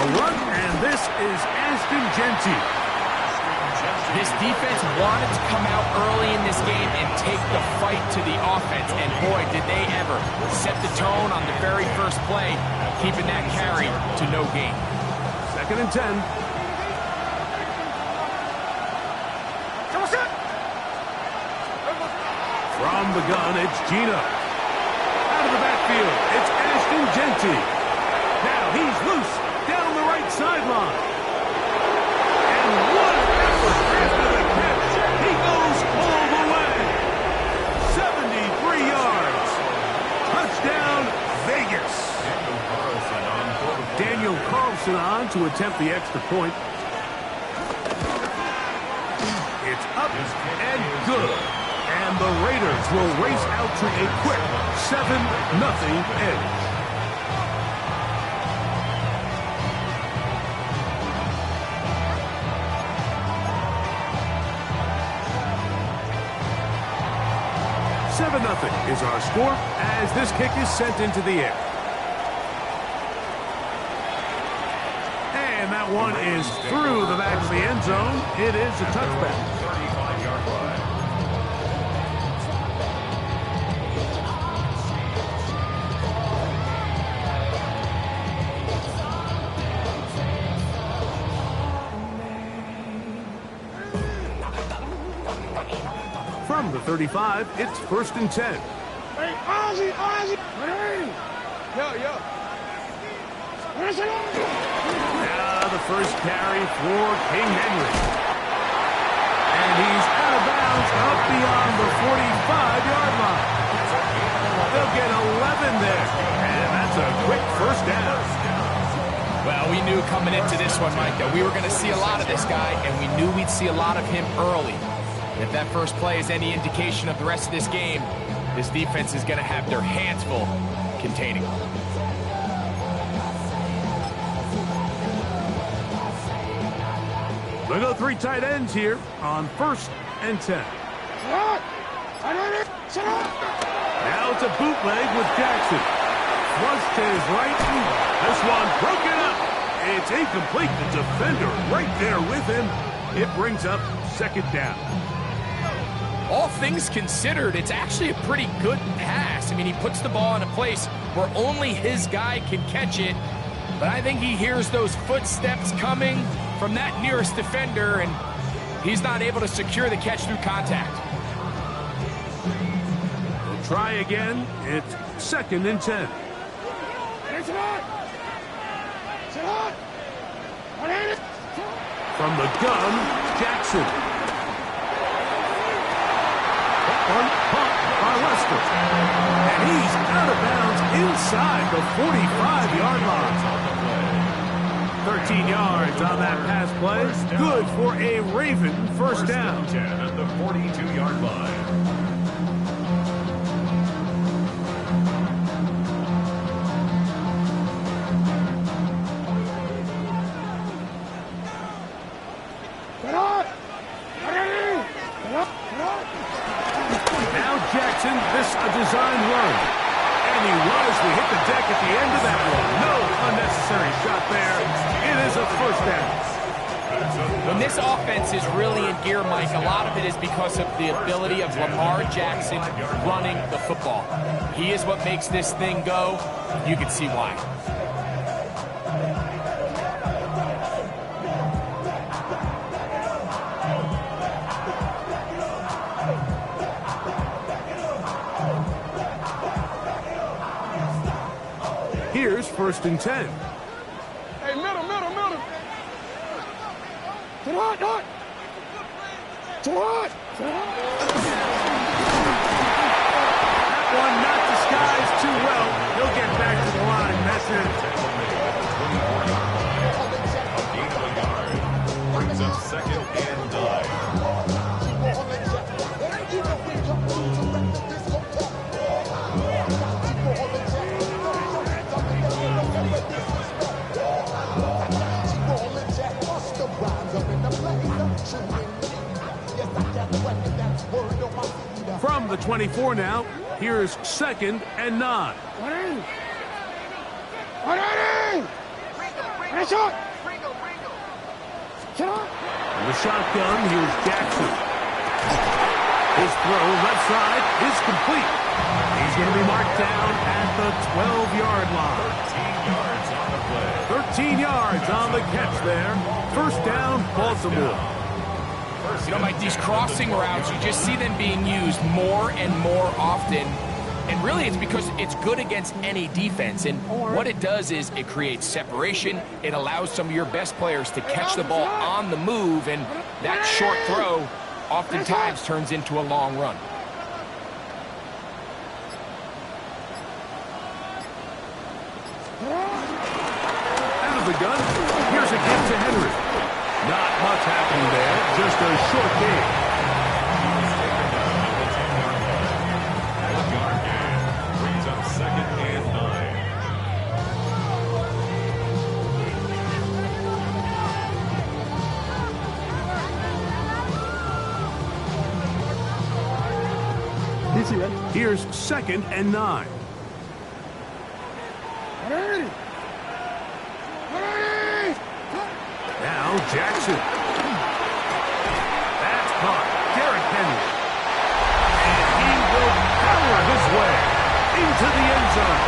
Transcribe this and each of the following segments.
A run, and this is Ncaa26. This defense wanted to come out early in this game and take the fight to the offense, and boy, did they ever. Set the tone on the very first play, keeping that carry to no gain. 2nd and 10. From the gun, it's Gino. Out of the backfield, it's Ncaa26. Now he's loose down the right sideline. And what an effort after the catch. He goes all the way. 73 yards. Touchdown, Vegas. Daniel Carlson on to attempt the extra point. It's up and good. And the Raiders will race out to a quick 7-0 edge. Nothing is our score as this kick is sent into the air. And that one is through the back of the end zone. It is a touchback. From the 35, it's 1st and 10. Hey, Ozzy! Yo. Now the first carry for King Henry. And he's out of bounds up beyond the 45-yard line. They'll get 11 there. And that's a quick first down. Well, we knew coming into this one, Mike, that we were going to see a lot of this guy, and we knew we'd see a lot of him early. If that first play is any indication of the rest of this game, this defense is going to have their hands full containing him. They go 3 tight ends here on 1st and 10. Now it's a bootleg with Jackson. Flush to his right. This one broken up. It's incomplete. The defender right there with him. It brings up 2nd down. All things considered, it's actually a pretty good pass. I mean, he puts the ball in a place where only his guy can catch it. But I think he hears those footsteps coming from that nearest defender, and he's not able to secure the catch through contact. We'll try again. It's 2nd and 10. From the gun, Jackson. One punt by Lester. And he's out of bounds inside the 45-yard line. 13 yards on that pass play. Good for a Raven first down. 10 at the 42-yard line. Jackson, this a designed run. And he wisely hit the deck at the end of that one. No unnecessary shot there. It is a first down. When this offense is really in gear, Mike, a lot of it is because of the ability of Lamar Jackson running the football. He is what makes this thing go. You can see why. Here's 1st and 10. Hey, middle. That one not disguised too well. He'll get back to the line. That's it. Brings up 2nd and 9. From the 24 now, here's 2nd and 9. Nice shot. In the shotgun, here's Jackson. His throw left side is complete. He's going to be marked down at the 12-yard line. 13 yards on the catch there. First down, Baltimore. You know, Mike, these crossing routes, you just see them being used more and more often. And really, it's because it's good against any defense. And what it does is it creates separation. It allows some of your best players to catch the ball on the move. And that short throw oftentimes turns into a long run. Out of the gun, here's a give to Henry. Not much happening there, just a short game. Brings up 2nd and 9. Here's 2nd and 9. Now Jackson. That's caught. Derrick Henry. And he will power his way into the end zone.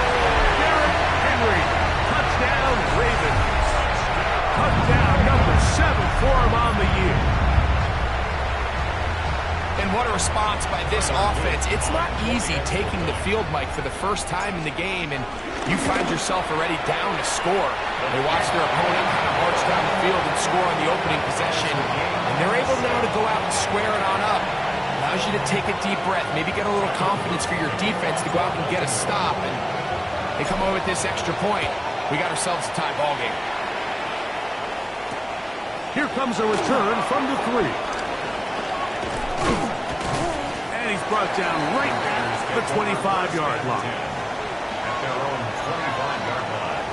Derrick Henry. Touchdown, Ravens. Touchdown number 7 for him on the year. And what a response by this offense. It's not easy taking the field, Mike, for the first time in the game, and you find yourself already down to score. They watch their opponent kind of march down the field and score on the opening possession, and they're able now to go out and square it on up. Allows you to take a deep breath, maybe get a little confidence for your defense to go out and get a stop, and they come away with this extra point. We got ourselves a tie ball game. Here comes a return from the 3. And he's brought down right at the 25-yard line. At their own 25-yard line.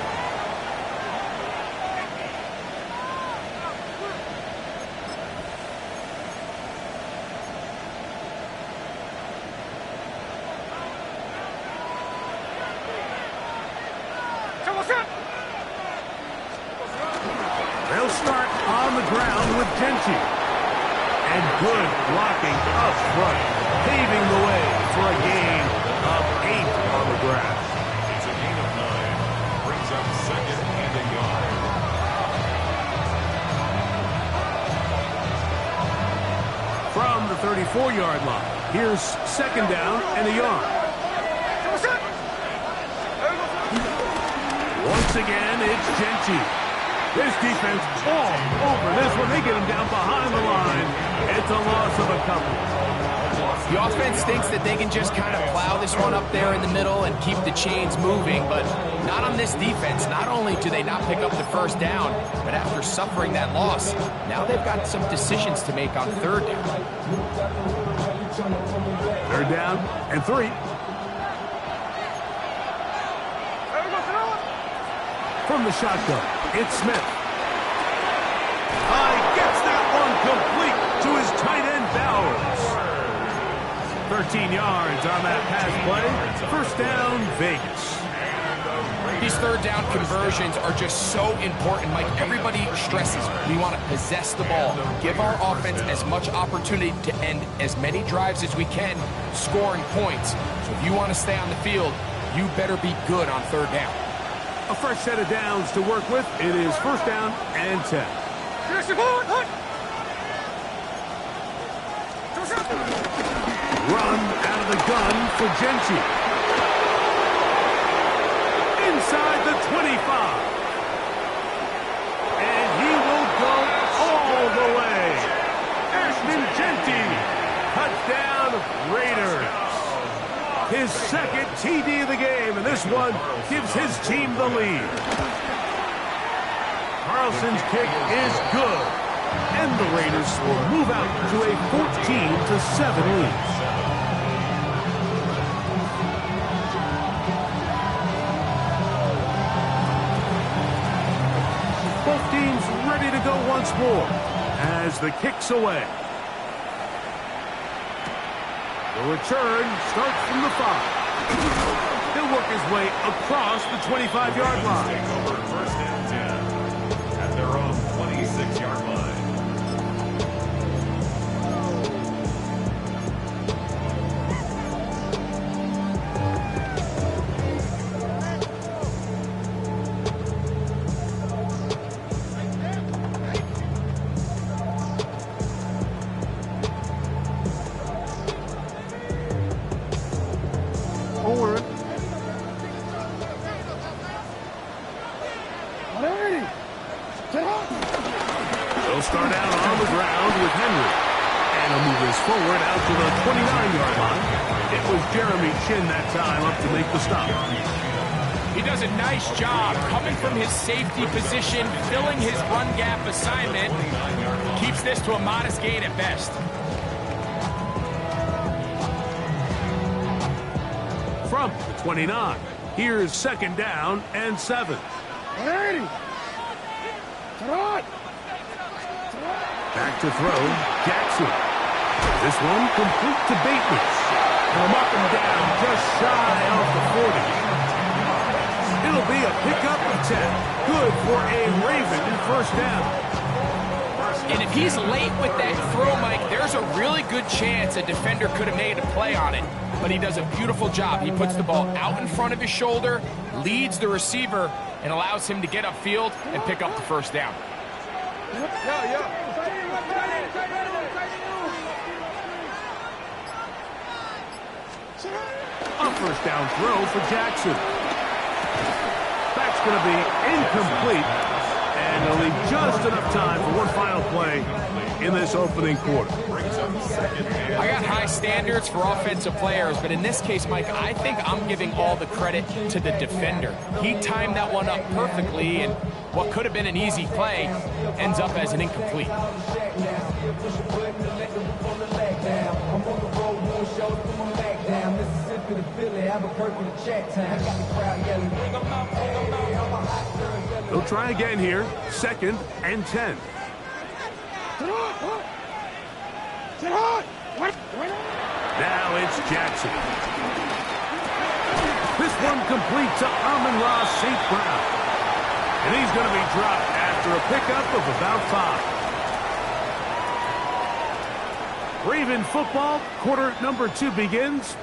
They'll start on the ground with Ncaa26. And good blocking up front, paving the way for a gain of 8 on the ground. It's a gain of 9. Brings up 2nd and a yard. From the 34-yard line, here's 2nd down and a yard. Once again, it's Ncaa26. This defense all over this one. They get him down behind the line. It's a loss of a couple. The offense thinks that they can just kind of plow this one up there in the middle and keep the chains moving, but not on this defense. Not only do they not pick up the first down, but after suffering that loss, now they've got some decisions to make on 3rd down. 3rd down and 3. From the shotgun, it's Smith. Gets that one complete to his tight end, Bowers. 13 yards on that pass play. First down, Vegas. These 3rd down conversions are just so important, Mike. Everybody stresses we want to possess the ball, give our offense as much opportunity to end as many drives as we can, scoring points. So if you want to stay on the field, you better be good on 3rd down. A fresh set of downs to work with. It is 1st down and 10. Run out of the gun for Ncaa26. Inside the 25. And he will go all the way. Ncaa26. Touchdown, Raiders. His 2nd TD of the game, and this one gives his team the lead. Carlson's kick is good, and the Raiders will move out to a 14-7 lead. Both teams ready to go once more as the kick's away. The return starts from the 5. He'll work his way across the 25-yard line. Take over 1st and 10. They'll start out on the ground with Henry. And he'll move this forward out to the 29-yard line. It was Jeremy Chin that time up to make the stop. He does a nice job coming from his safety position, filling his run gap assignment. Keeps this to a modest gain at best. From the 29, here's 2nd down and 7. Back to throw, Jackson. This one complete to Bateman. They'll mark him down just shy of the 40. It'll be a pickup of 10. Good for a Raven first down. And if he's late with that throw, Mike, there's a really good chance a defender could have made a play on it. But he does a beautiful job. He puts the ball out in front of his shoulder, leads the receiver, and allows him to get upfield and pick up the first down. A first down throw for Jackson. That's going to be incomplete, and they'll leave just enough time for one final play in this opening quarter. I got high standards for offensive players, but in this case, Mike, I think I'm giving all the credit to the defender. He timed that one up perfectly, and what could have been an easy play ends up as an incomplete. They'll try again here. 2nd and 10. Now it's Jackson. This one complete to Amon-Ra St. Brown. And he's going to be dropped after a pickup of about 5. Raven football, quarter number 2 begins.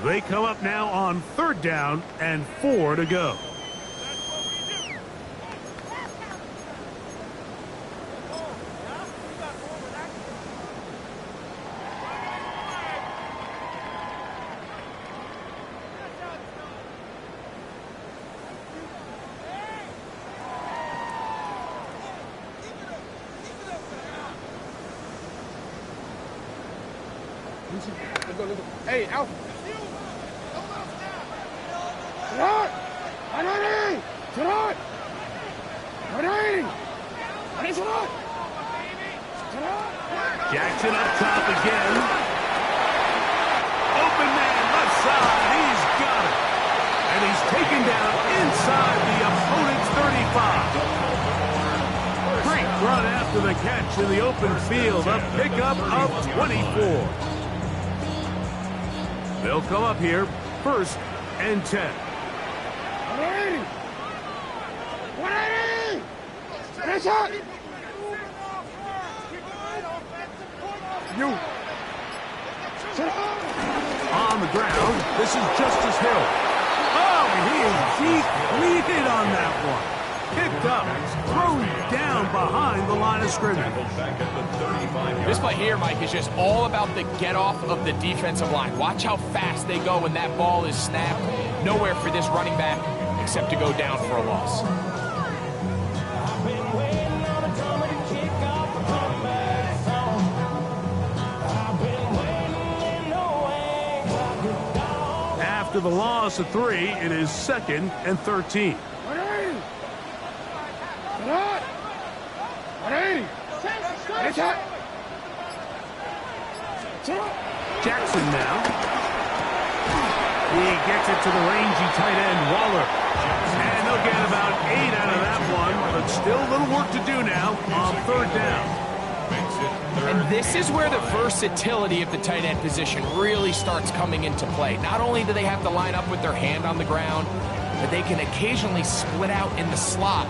They come up now on 3rd down and 4 to go. Hey, Alpha. Jackson up top again. Open man left side. He's got it. And he's taken down inside the opponent's 35. Great run after the catch in the open field. A pickup of 24. They'll come up here, 1st and 10. 180! 180! Finish up! You! On the ground, this is Justice Hill. Oh, he is depleted on that one. Picked up, thrown down behind the line of scrimmage. This play here, Mike, is just all about the get-off of the defensive line. Watch how fast they go when that ball is snapped. Nowhere for this running back except to go down for a loss. After the loss of 3, it is 2nd and 13. 180! 180! Finish up! Jackson now. He gets it to the rangy tight end, Waller. And they'll get about 8 out of that one, but still a little work to do now on 3rd down. And this is where the versatility of the tight end position really starts coming into play. Not only do they have to line up with their hand on the ground, but they can occasionally split out in the slot.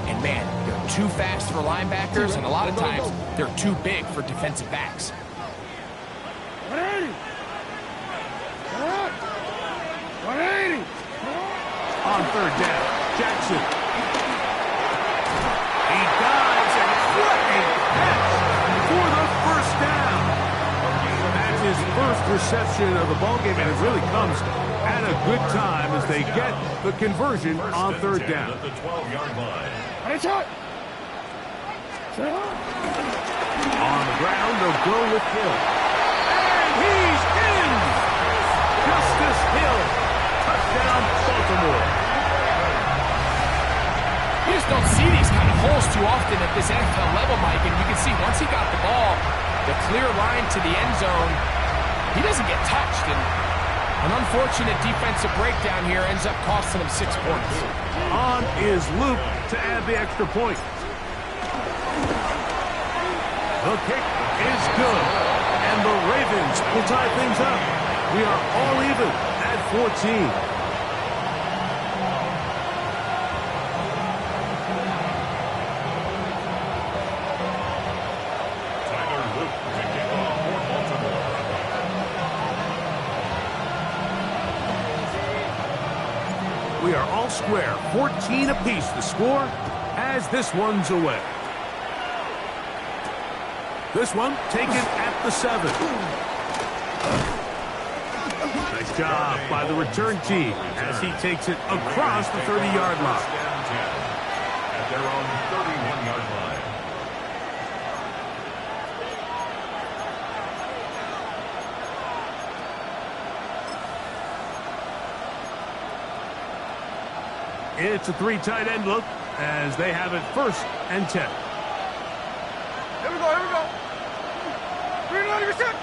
And man, they're too fast for linebackers, and a lot of times they're too big for defensive backs. 180! 180! On 3rd down, Jackson. He dives, and what a catch for the first down. That's his first reception of the ballgame, and it really comes at a good time as they get the conversion on 3rd down. At the 12-yard line. Finish up! On the ground, they'll go with Hill. And he's in! Justice Hill. Touchdown, Baltimore. You just don't see these kind of holes too often at this NFL level, Mike, and you can see once he got the ball, the clear line to the end zone, he doesn't get touched, and an unfortunate defensive breakdown here ends up costing him 6 points. On is Luke to add the extra point. The kick is good, and the Ravens will tie things up. We are all even at 14. We are all square, 14 apiece the score as this one's away. This one taken at the 7. Nice job by the return team as he takes it across the 30-yard line. At their own 31-yard line. It's a 3 tight end look as they have it 1st and 10. Here we go, here we go. Bring it out of your set.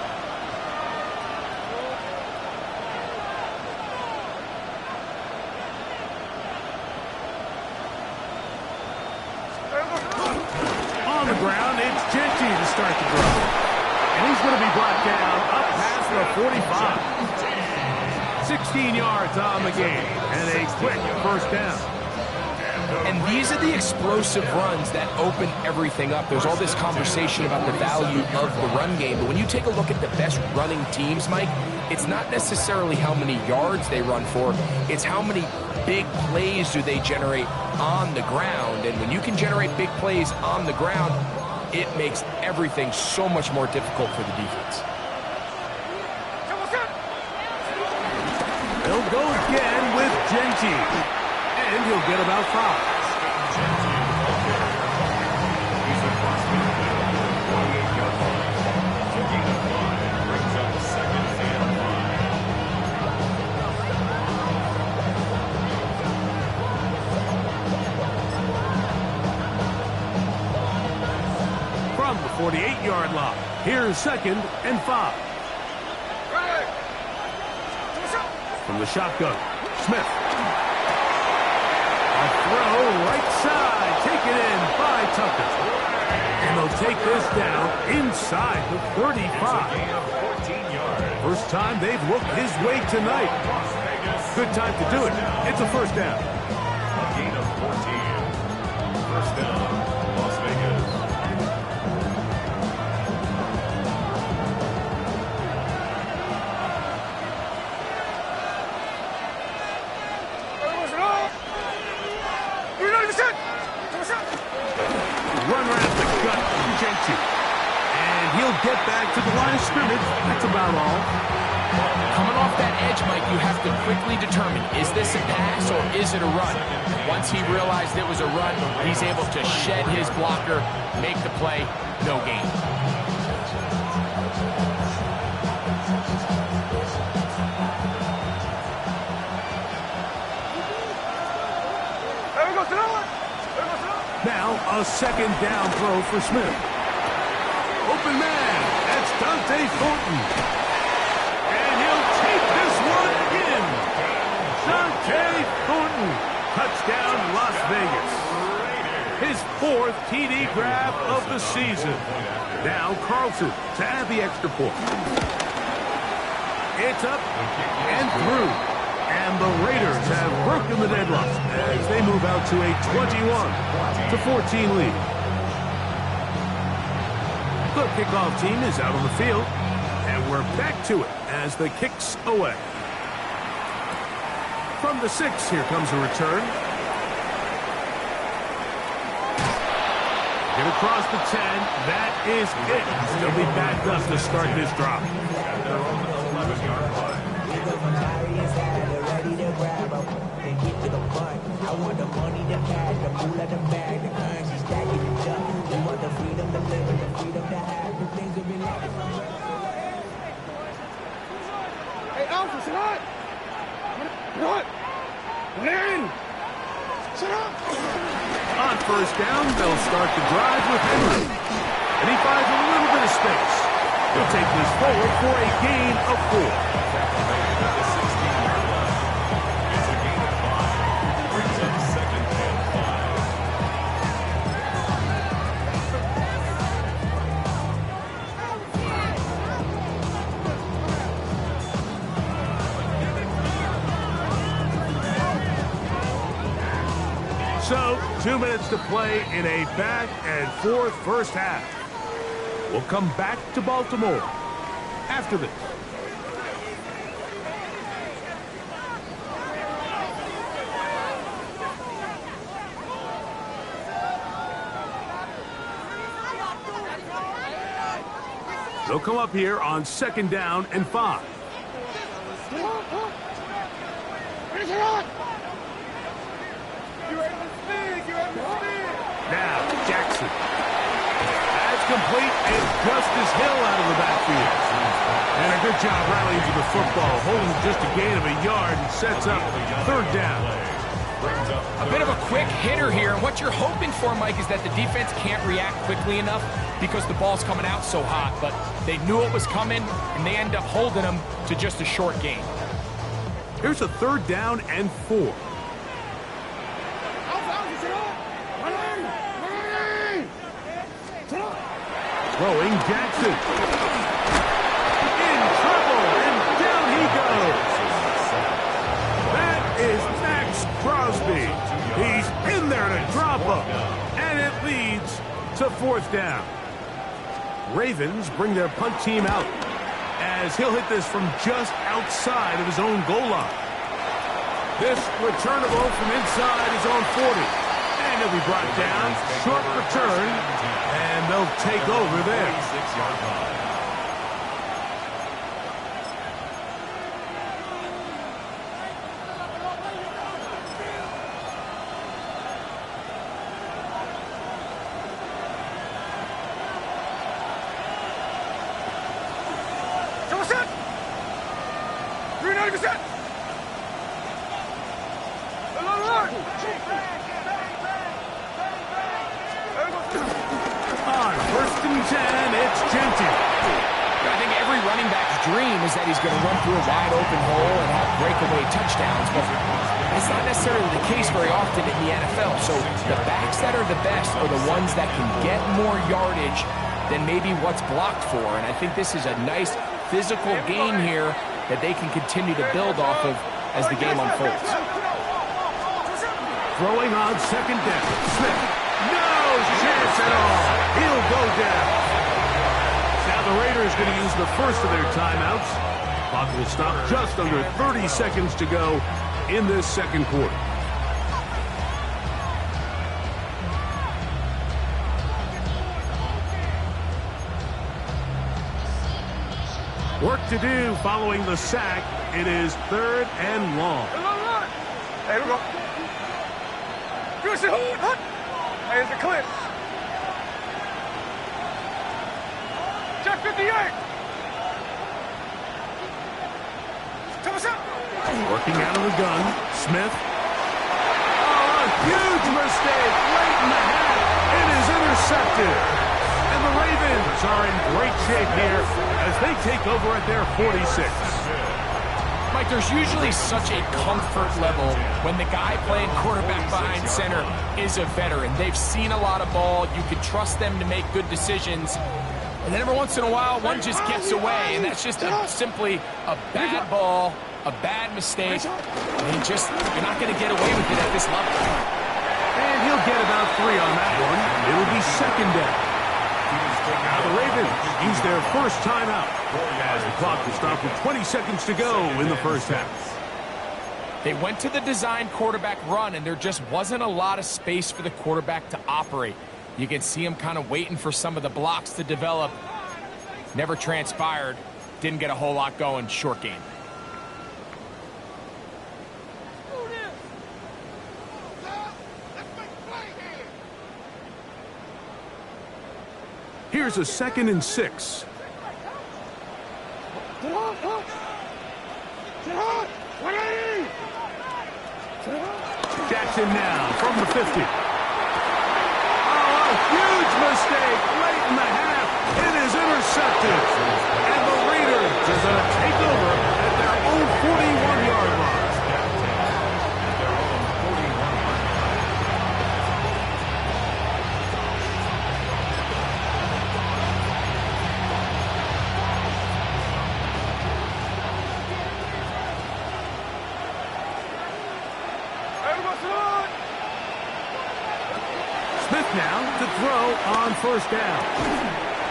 On the ground, it's Ncaa26 to start the drive. And he's going to be brought down up past the 45. 16 yards on the game, and a quick 1st down. And these are the explosive runs that open everything up. There's all this conversation about the value of the run game, but when you take a look at the best running teams, Mike, it's not necessarily how many yards they run for, it's how many big plays do they generate on the ground. And when you can generate big plays on the ground, it makes everything so much more difficult for the defense. They'll go again with Ncaa26, and he'll get about 5. He's across midfield, 28-yard line. So gain of 5 brings up 2nd and 5. From the 48-yard line, here's 2nd and 5. From the shotgun, Smith. A throw right side, taken in by Tucker. And they'll take this down inside the 35. Gain of 14 yards. First time they've looked his way tonight. Good time to do it. It's a 1st down. A gain of 14. 1st down, Las Vegas. Run around the gut from Ncaa26. And he'll get back to the line of scrimmage. That's about all. Coming off that edge, Mike, you have to quickly determine, is this a pass or is it a run? Once he realized it was a run, he's able to shed his blocker, make the play, no gain. Now a 2nd down throw for Smith. Open man, that's Dante Thornton. And he'll take this one in. Dante Thornton, touchdown Las Vegas. His 4th TD grab of the season. Now Carlson to add the extra point. It's up and through. And the Raiders have broken the deadlock as they move out to a 21-14 lead. The kickoff team is out on the field, and we're back to it as the kick's away. From the 6, here comes a return. Get across the 10. That is it. They'll be backed up to start this drop. At their own 11-yard line. I want the money, the cash, the moolah, the bag, the currency, stacking it up. We want the freedom to live and the freedom to have. On first down, they'll start the drive with Henry. And he finds a little bit of space. He'll take this forward for a gain of 4. At the 16-yard line. It's a gain of 5. Brings up second and 5. So, 2 minutes to play in a back and forth first half. We'll come back to Baltimore after this. They'll come up here on 2nd down and 5. Now, Jackson. That's complete and Justice Hill out of the backfield. And a good job rallying to the football, holding just a gain of a yard and sets up 3rd down. A bit of a quick hitter here. And what you're hoping for, Mike, is that the defense can't react quickly enough because the ball's coming out so hot. But they knew it was coming, and they end up holding them to just a short gain. Here's a 3rd down and 4. Throwing Jackson. In trouble, and down he goes. That is Max Crosby. He's in there to drop him. And it leads to 4th down. Ravens bring their punt team out as he'll hit this from just outside of his own goal line. This returnable from inside his own 40. And he'll be brought down. Short return. And they'll take over there. 6-yard line. On 1st and 10, it's Ncaa26. I think every running back's dream is that he's going to run through a wide open hole and have breakaway touchdowns, but that's not necessarily the case very often in the NFL. So the backs that are the best are the ones that can get more yardage than maybe what's blocked for. And I think this is a nice physical game here that they can continue to build off of as the game unfolds. Throwing on 2nd down. Smith. No chance at all. He'll go down. Now the Raiders going to use the first of their timeouts. Clock will stop just under 30 seconds to go in this 2nd quarter. Work to do following the sack. It is 3rd and long. Hey, we go. Good shit. Hey, it's a clip. Check 58. Working out of the gun. Smith. Oh, a huge mistake late in the half. It is intercepted. And the Ravens are in great shape here as they take over at their 46. Mike, there's usually such a comfort level when the guy playing quarterback behind center is a veteran. They've seen a lot of ball. You can trust them to make good decisions. And then every once in a while, one just gets away, and that's just simply a bad ball, a bad mistake. I mean, you're not going to get away with it at this level. And he'll get about 3 on that one. It'll be 2nd down. Now the Ravens use their first timeout as the clock will stop with 20 seconds to go in the first half. They went to the design quarterback run, and there just wasn't a lot of space for the quarterback to operate. You can see him kind of waiting for some of the blocks to develop. Never transpired. Didn't get a whole lot going. Short game. Here's a 2nd and 6. Jackson now from the 50. Oh, a huge mistake late in the half. It is intercepted. And the Raiders are going to take over at their own 41-yard line. Smith now to throw on first down.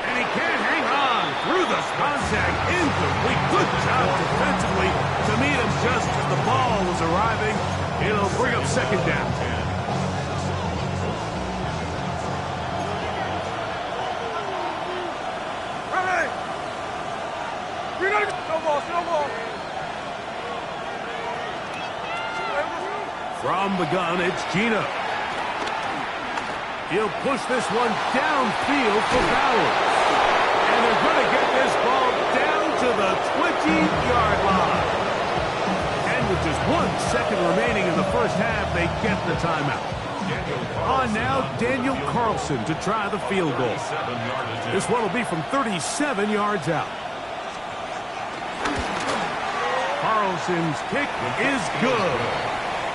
And he can't hang on through the contact. Incomplete. Good job defensively to meet him just as the ball was arriving. It'll bring up second down. From the gun, it's Gina. He'll push this one downfield for Bowers. And they're going to get this ball down to the 20-yard line. And with just 1 second remaining in the first half, they get the timeout. On now, Daniel Carlson to try the field goal. This one will be from 37 yards out. Carlson's kick is good.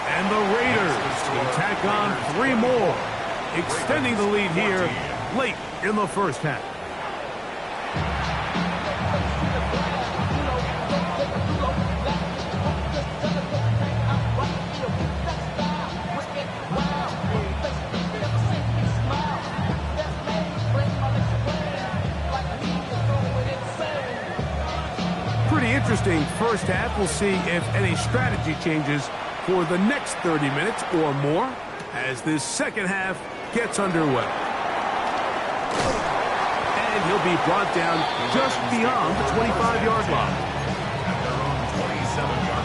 And the Raiders will tack on 3 more, extending the lead here late in the first half. Pretty interesting first half. We'll see if any strategy changes for the next 30 minutes or more as this second half gets underway. And he'll be brought down just beyond the 25-yard line. At their own 27-yard line.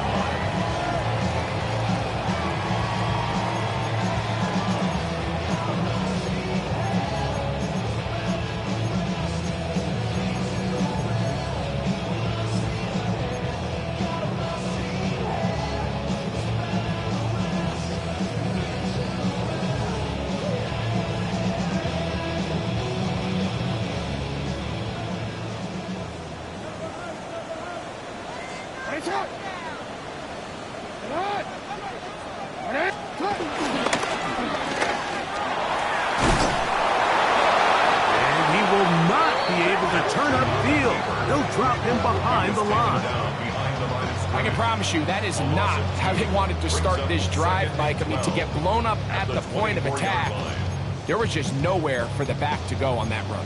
That is not how they wanted to start this drive, Mike. I mean, to get blown up at the point of attack, there was just nowhere for the back to go on that run.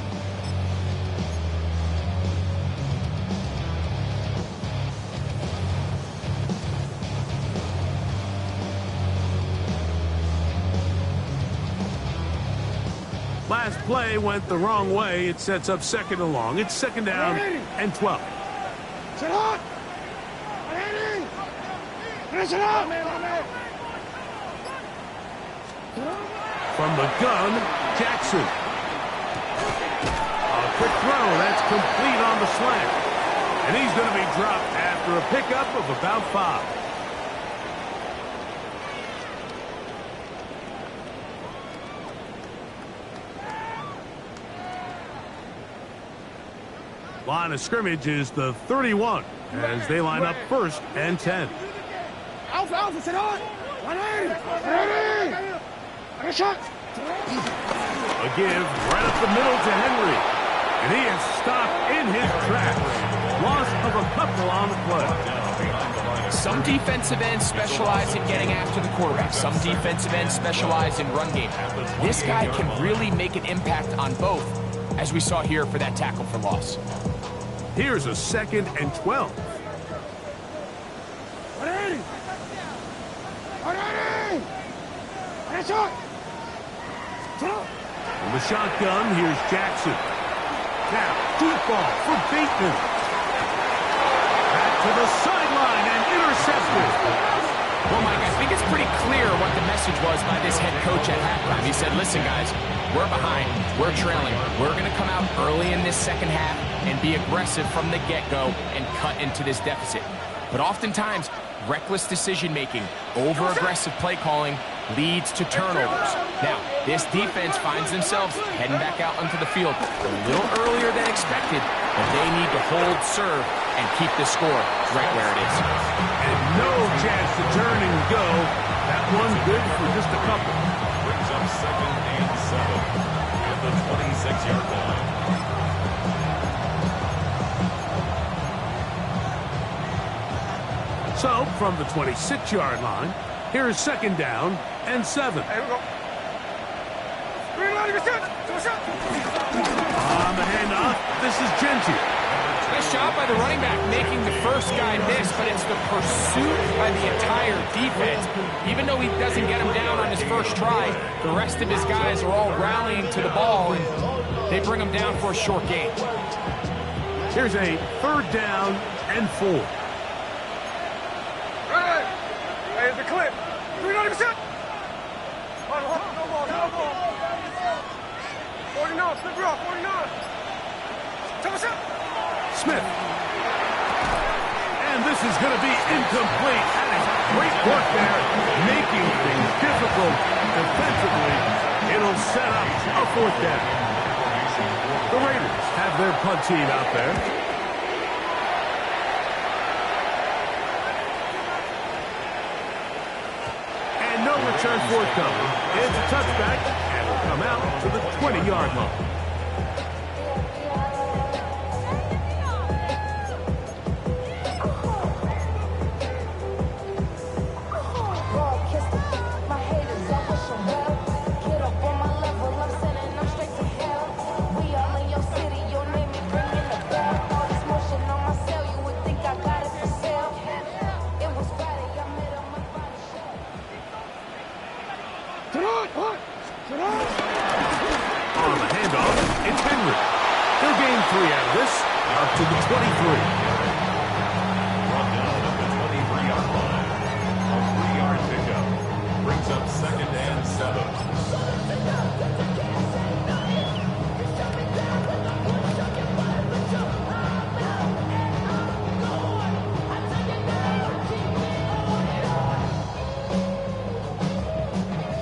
Last play went the wrong way. It sets up second and long. It's second down and 12. Sit on! From the gun, Jackson. A quick throw. That's complete on the slant. And he's going to be dropped after a pickup of about 5. Line of scrimmage is the 31 as they line up first and 10. Alpha, sit on! Ready! Shot! A give right up the middle to Henry. And he is stopped in his tracks. Loss of a couple on the play. Some defensive ends specialize in getting after the quarterback. Some defensive ends specialize in run game. This guy can really make an impact on both, as we saw here for that tackle for loss. Here's a second and 12. From the shotgun, here's Jackson. Now, deep ball for Bateman. Back to the sideline and intercepted. Well, Mike, I think it's pretty clear what the message was by this head coach at halftime. He said, listen, guys, we're behind. We're trailing. We're going to come out early in this second half and be aggressive from the get-go and cut into this deficit. But oftentimes, reckless decision-making, over-aggressive play calling leads to turnovers. Now, this defense finds themselves heading back out onto the field a little earlier than expected, but they need to hold serve and keep the score right where it is. And no chance to turn and go. That one good for just a couple. Brings up 2nd and 7 at the 26-yard line. So, from the 26-yard line, here is 2nd down and 7. Here we go. On the handoff, this is Ncaa26. Nice job by the running back making the first guy miss, but it's the pursuit by the entire defense. Even though he doesn't get him down on his first try, the rest of his guys are all rallying to the ball, and they bring him down for a short gain. Here's a 3rd down and 4. Right. Here's the clip. 390%. No ball. 49, slip it off, 49. 10%. Smith. And this is going to be incomplete. That is great work there, making things difficult defensively. It'll set up a 4th down. The Raiders have their punt team out there. And no return forthcoming. It's a touchback, and will come out to the 20-yard line. On the handoff, it's Henry. He'll gain 3 out of this, up to the 23. Brought down at the 23-yard line. A 3-yard pickup. Brings up 2nd and 7.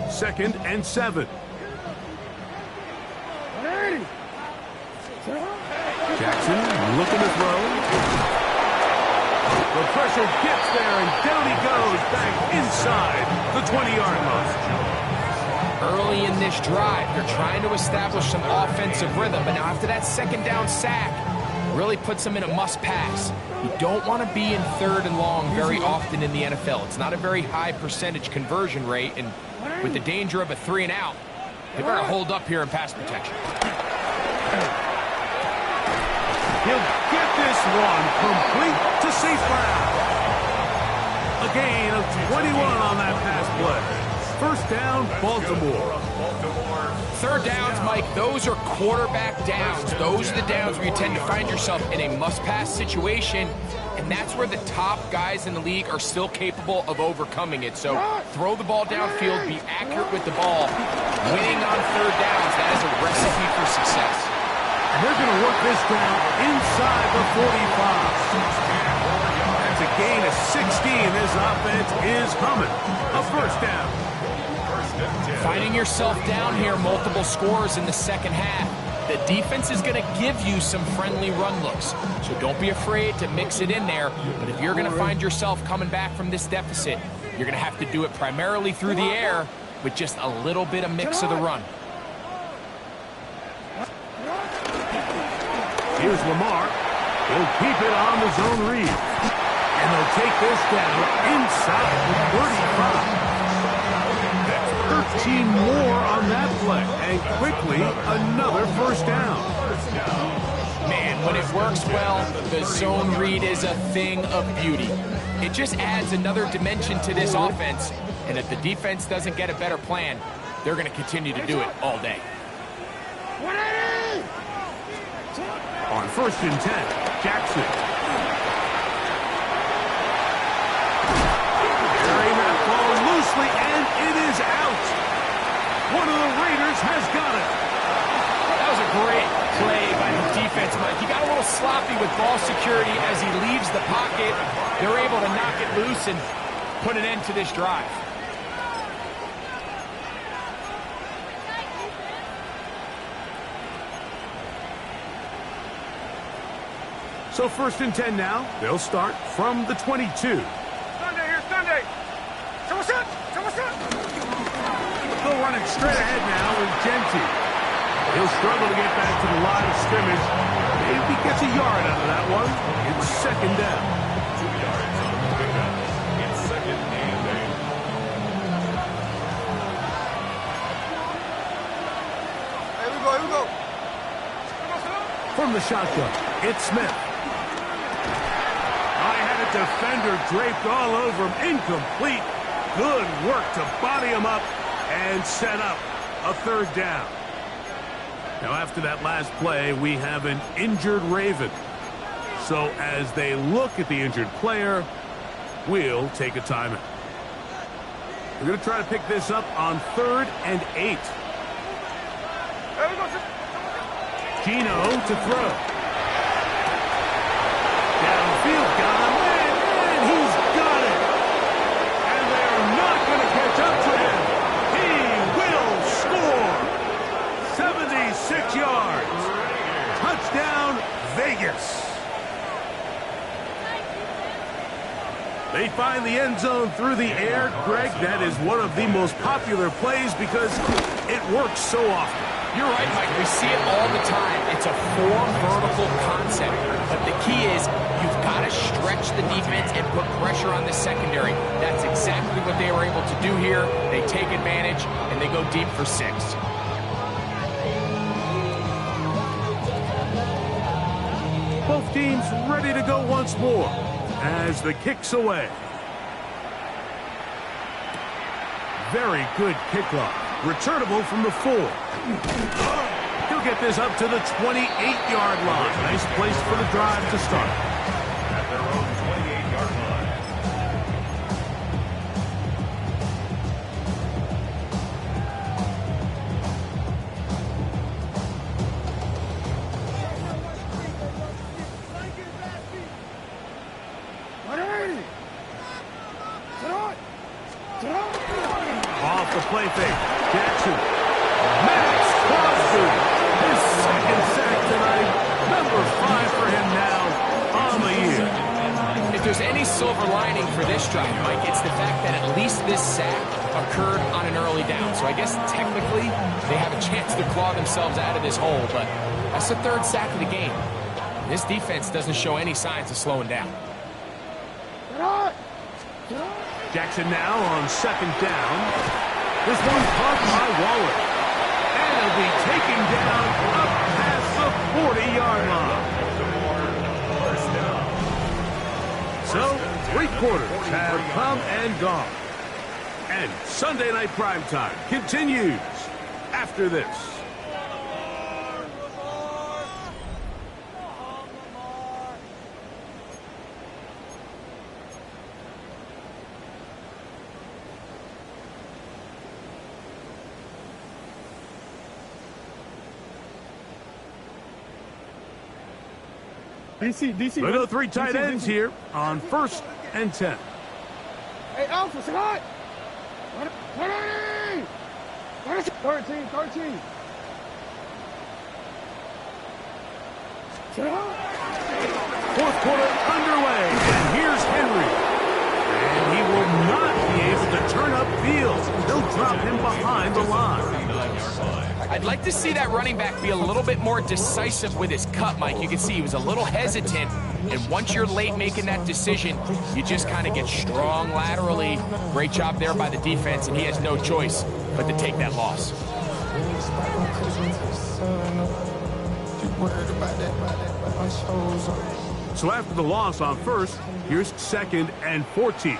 Second and 7. Jackson looking to throw. The pressure gets there, and down he goes back inside the 20-yard line. Early in this drive, they're trying to establish some offensive rhythm, but now after that 2nd down sack, really puts them in a must-pass. You don't want to be in 3rd and long very often in the NFL. It's not a very high percentage conversion rate, and with the danger of a 3 and out, they better hold up here in pass protection. He'll get this one complete to safe ground. A gain of 21 on that pass play. 1st down, Baltimore. 3rd downs, Mike, those are quarterback downs. Those are the downs where you tend to find yourself in a must-pass situation, and that's where the top guys in the league are still capable of overcoming it. So throw the ball downfield, be accurate with the ball. Winning on 3rd downs, that is a recipe for success. And they're going to work this down inside the 45. That's a gain of 16. This offense is humming. A 1st down. Finding yourself down here, multiple scores in the 2nd half. The defense is going to give you some friendly run looks, so don't be afraid to mix it in there. But if you're going to find yourself coming back from this deficit, you're going to have to do it primarily through the air with just a little bit of mix of the run. Here's Lamar. He'll keep it on the zone read. And they'll take this down inside the 35. 13 more on that play. And quickly, another 1st down. Man, when it works well, the zone read is a thing of beauty. It just adds another dimension to this offense. And if the defense doesn't get a better plan, they're going to continue to do it all day. On 1st and 10, Jackson. Carrying that ball loosely, and it is out. One of the Raiders has got it. That was a great play by the defense defense, Mike. He got a little sloppy with ball security as he leaves the pocket. They're able to knock it loose and put an end to this drive. So 1st and 10 now. They'll start from the 22. Sunday here, Sunday. They'll run it straight ahead now with Ncaa26. He'll struggle to get back to the line of scrimmage. Maybe gets a yard out of that one. It's 2nd down. 2 yards on the pickup. It's 2nd and 8. Here we go. From the shotgun, it's Smith. I had a defender draped all over him. Incomplete. Good work to body him up and set up a 3rd down. Now, after that last play, we have an injured Raven. So as they look at the injured player, we'll take a timeout. We're going to try to pick this up on 3rd and 8. Gino to throw. Downfield, got him, and he's got it. And they're not going to catch up to him. He will score. 76 yards. Touchdown, Vegas. They find the end zone through the air. Greg, that is one of the most popular plays because it works so often. You're right, Mike. We see it all the time. It's a 4-vertical concept. But the key is you've got to stretch the defense and put pressure on the secondary. That's exactly what they were able to do here. They take advantage, and they go deep for 6. Both teams ready to go once more as the kick's away. Very good kickoff. Returnable from the 4. He'll get this up to the 28-yard line. Nice place for the drive to start. At their own 28-yard line. Off the play fake. Jackson. Max Crosby. His 2nd sack tonight. Number 5 for him now on the year. If there's any silver lining for this drive, Mike, it's the fact that at least this sack occurred on an early down. So I guess technically they have a chance to claw themselves out of this hole, but that's the 3rd sack of the game. This defense doesn't show any signs of slowing down. Jackson now on 2nd down. This one caught by Waller. And it'll be taken down up past the 40-yard line. So, 3 quarters have come and gone. And Sunday Night Primetime continues after this. DC. We go 3 tight ends here on 1st and 10. Hey, Alpha, sit on! 13. Sit on! 4th quarter underway, and here's Henry. And he will not be able to turn up field. They'll drop him behind the line. I'd like to see that running back be a little bit more decisive with his cut, Mike. You can see he was a little hesitant, and once you're late making that decision, you just kind of get strong laterally. Great job there by the defense, and he has no choice but to take that loss. So after the loss on 1st, here's 2nd and 14.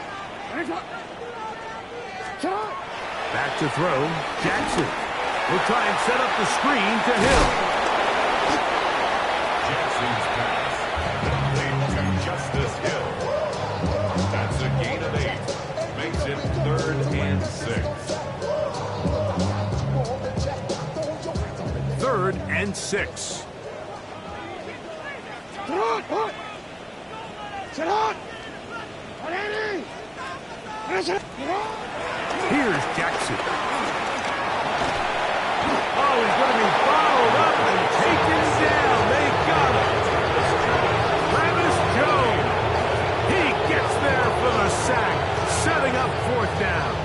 Back to throw, Jackson. We'll try and set up the screen to Hill. Jackson's pass. Complete to Justice Hill. That's a gain of 8. Makes it 3rd and 6. 3rd and 6. Here's Jackson. Oh, he's going to be followed up and taken down. They got him. Travis Jones. He gets there for the sack, setting up 4th down.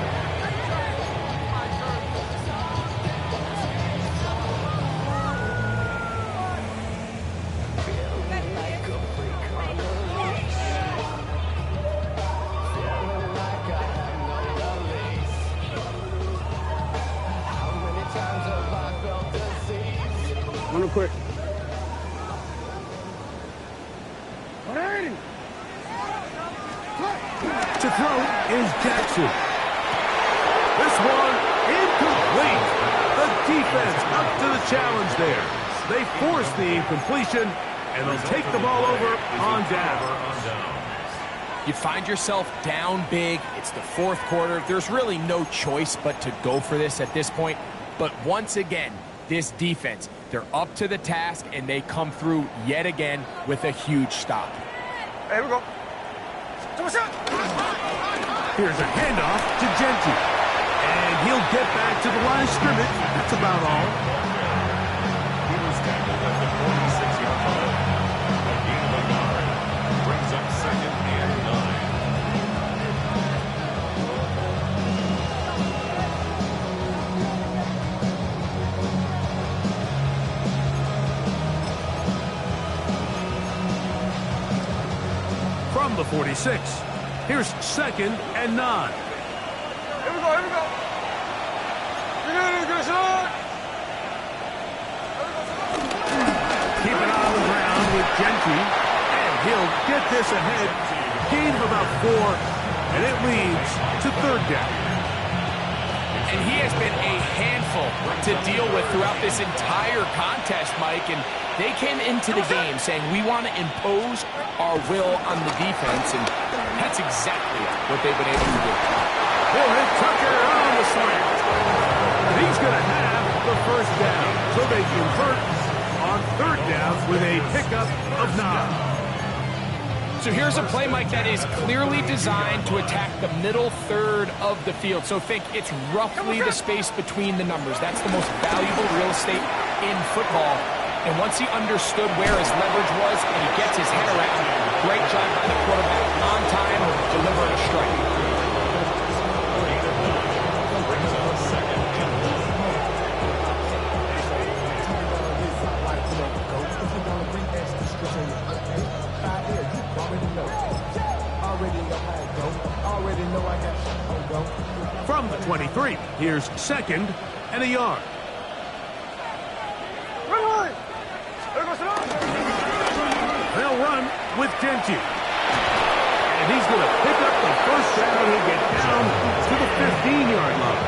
Real quick. To throw is Jackson. This one incomplete. The defense up to the challenge there. They force the incompletion, and they'll take the ball over on down. You find yourself down big. It's the 4th quarter. There's really no choice but to go for this at this point. But once again, this defense, they're up to the task, and they come through yet again with a huge stop. Here we go. Here's a handoff to Ncaa26. And he'll get back to the line of scrimmage. That's about all. He was tackled at the 46-yard line. A gain of a yard. Brings up 2nd and 9. From the 46, here's 2nd and 9. Here we go. Good shot. Keep it on the ground with Ncaa26, and he'll get this ahead. Gain of about 4, and it leads to 3rd down. And he has been a handful to deal with throughout this entire contest, Mike. And they came into the game saying, we want to impose our will on the defense. And that's exactly what they've been able to do. He'll hit Tucker on the slant. And he's going to have the 1st down. So they convert on 3rd down with a pickup of 9. So here's a play, Mike, that is clearly designed to attack the middle 3rd of the field. So think it's roughly the space between the numbers. That's the most valuable real estate in football. And once he understood where his leverage was and he gets his head around, great job by the quarterback on time, delivering a strike. Brings up 2nd and 1. From the 23, here's 2nd and a yard. They'll run with Ncaa26. And he's going to pick up the 1st down. He'll get down to the 15-yard line.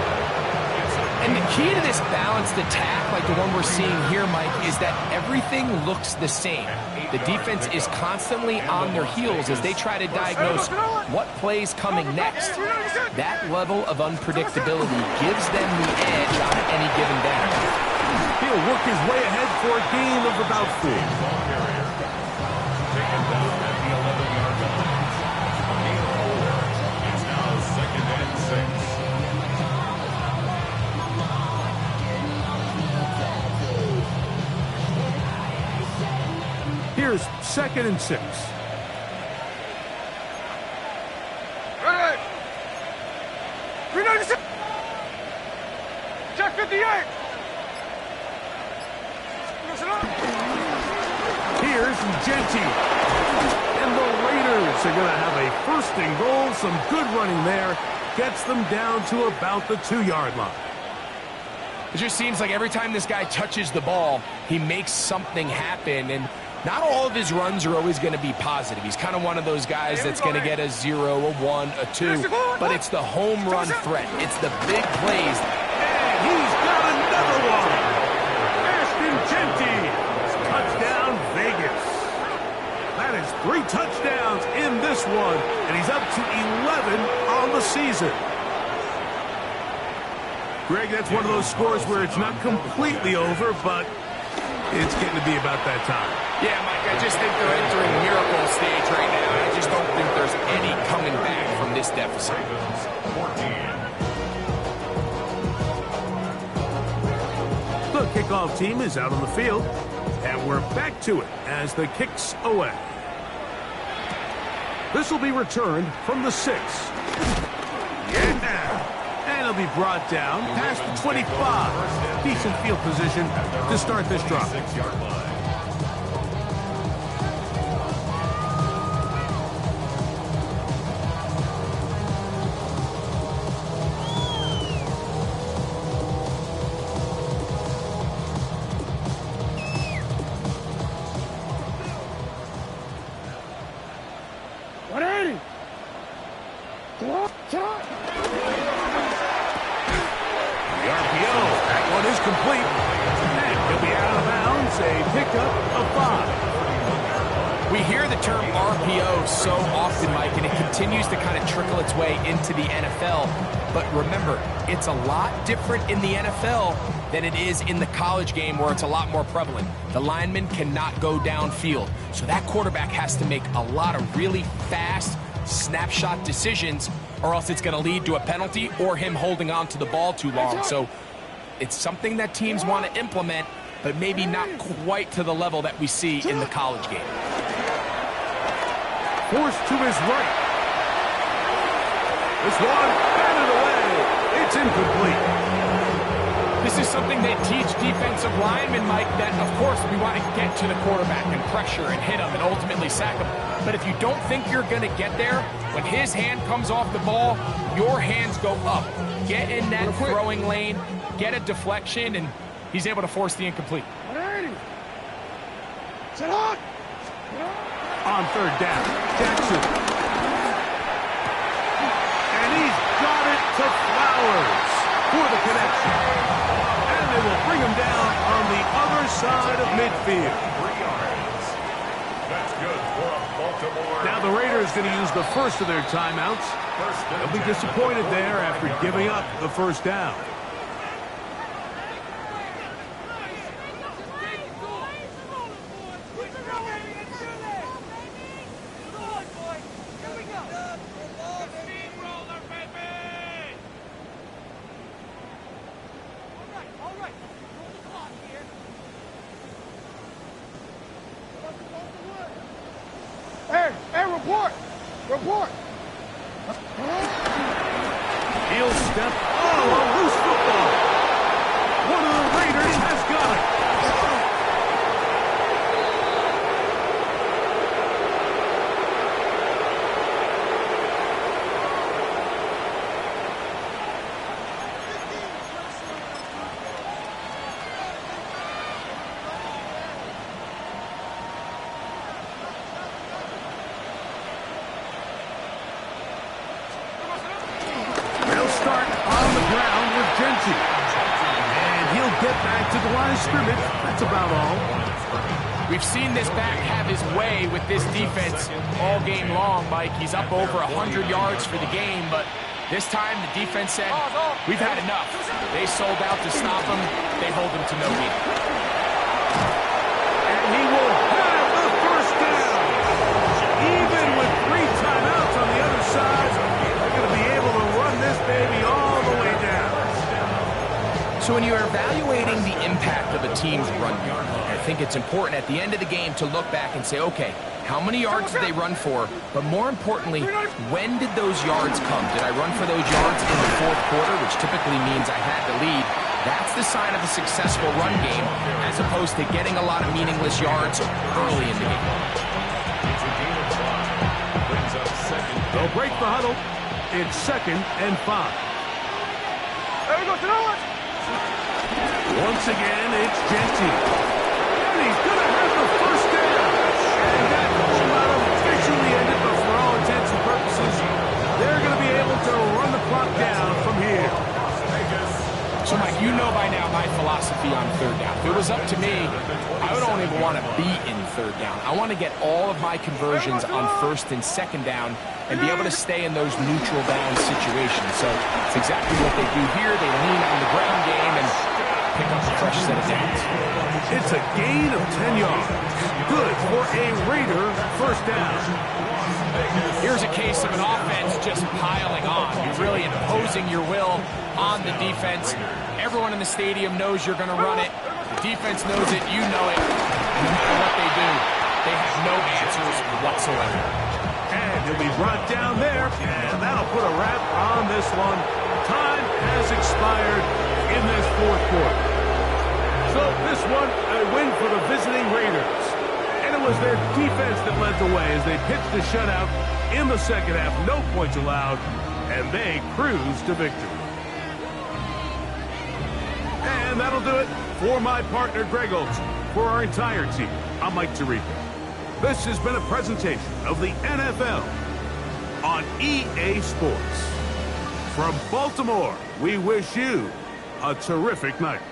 And the key to this balanced attack, like the one we're seeing here, Mike, is that everything looks the same. The defense is constantly on their heels as they try to diagnose what play's coming next. That level of unpredictability gives them the edge on any given down. He'll work his way ahead for a gain of about 4. Taken down at the 11-yard line. A gain of 4. It's now 2nd and 6. Here's 2nd and 6. Ready. 396. Check 58. Here's Ncaa26. And the Raiders are going to have a 1st and goal. Some good running there. Gets them down to about the 2-yard line. It just seems like every time this guy touches the ball, he makes something happen. And not all of his runs are always going to be positive. He's kind of one of those guys that's going to get a 0, a 1, a 2. But it's the home run threat. It's the big plays. And he's got another one. Ncaa26. Touchdown, Vegas. That is 3 touchdowns in this one. And he's up to 11 on the season. Greg, that's one of those scores where it's not completely over, but It's getting to be about that time. Yeah, Mike, I just think they're entering miracle stage right now. I just don't think there's any coming back from this deficit. Ravens 14. The kickoff team is out on the field, and we're back to it as the kick's away. This will be returned from the 6. Yeah! And it'll be brought down past the 25. Decent field position to start this drive. 6-yard line. We hear the term RPO so often, Mike, and it continues to kind of trickle its way into the NFL. But remember, it's a lot different in the NFL than it is in the college game where it's a lot more prevalent. The lineman cannot go downfield. So that quarterback has to make a lot of really fast snapshot decisions, or else it's going to lead to a penalty or him holding on to the ball too long. So it's something that teams want to implement, but maybe not quite to the level that we see in the college game. Forced to his right. This one, batted away. It's incomplete. This is something they teach defensive linemen, Mike, that, of course, we want to get to the quarterback and pressure and hit him and ultimately sack him. But if you don't think you're going to get there, when his hand comes off the ball, your hands go up. Get in that throwing lane, get a deflection, and he's able to force the incomplete. Sit on. On third down, Jackson. And he's got it to Flowers for the connection. And they will bring him down on the other side of midfield. 3 yards. That's good for a Baltimore. Now the Raiders going to use the first of their timeouts. They'll be disappointed there after giving up the first down. Report. He'll step. Oh, a loose football. One of the Raiders has got it. And he'll get back to the line of scrimmage. That's about all. We've seen this back have his way with this defense all game long, Mike. He's up over 100 yards for the game, but this time the defense said, we've had enough. They sold out to stop him. They hold him to no gain. And he will have the first down. Even with 3 timeouts on the other side, they're going to be able to run this baby all the way down. So when you're evaluating the impact of a team's run game, I think it's important at the end of the game to look back and say, okay, how many yards did they run for? But more importantly, when did those yards come? Did I run for those yards in the fourth quarter, which typically means I had the lead? That's the sign of a successful run game, as opposed to getting a lot of meaningless yards early in the game. It's a gain of 5. Brings up second. They'll break the huddle. It's 2nd and 5. There we go, Tanoa. Once again, it's Genty. And he's going to have the first down. And that ball not officially ended, but for all intents and purposes, they're going to be able to run the clock down from here. So, Mike, you know by now my philosophy on third down. If it was up to me, I don't even want to be in third down. I want to get all of my conversions on first and second down and be able to stay in those neutral down situations. So it's exactly what they do here. They lean on the ground game, and pick up a fresh set of downs. It's a gain of 10 yards. Good for a Raider first down. Here's a case of an offense just piling on. You're really imposing your will on the defense. Everyone in the stadium knows you're going to run it. The defense knows it. You know it. No matter what they do, they have no answers whatsoever. And he'll be brought down there, and that'll put a wrap on this one. Time has expired in this fourth quarter. So this one, a win for the visiting Raiders. And it was their defense that led the way as they pitched the shutout in the second half. No points allowed, and they cruised to victory. And that'll do it for my partner, Greg Olson. For our entire team, I'm Mike Tirico. This has been a presentation of the NFL on EA Sports. From Baltimore, we wish you a terrific night.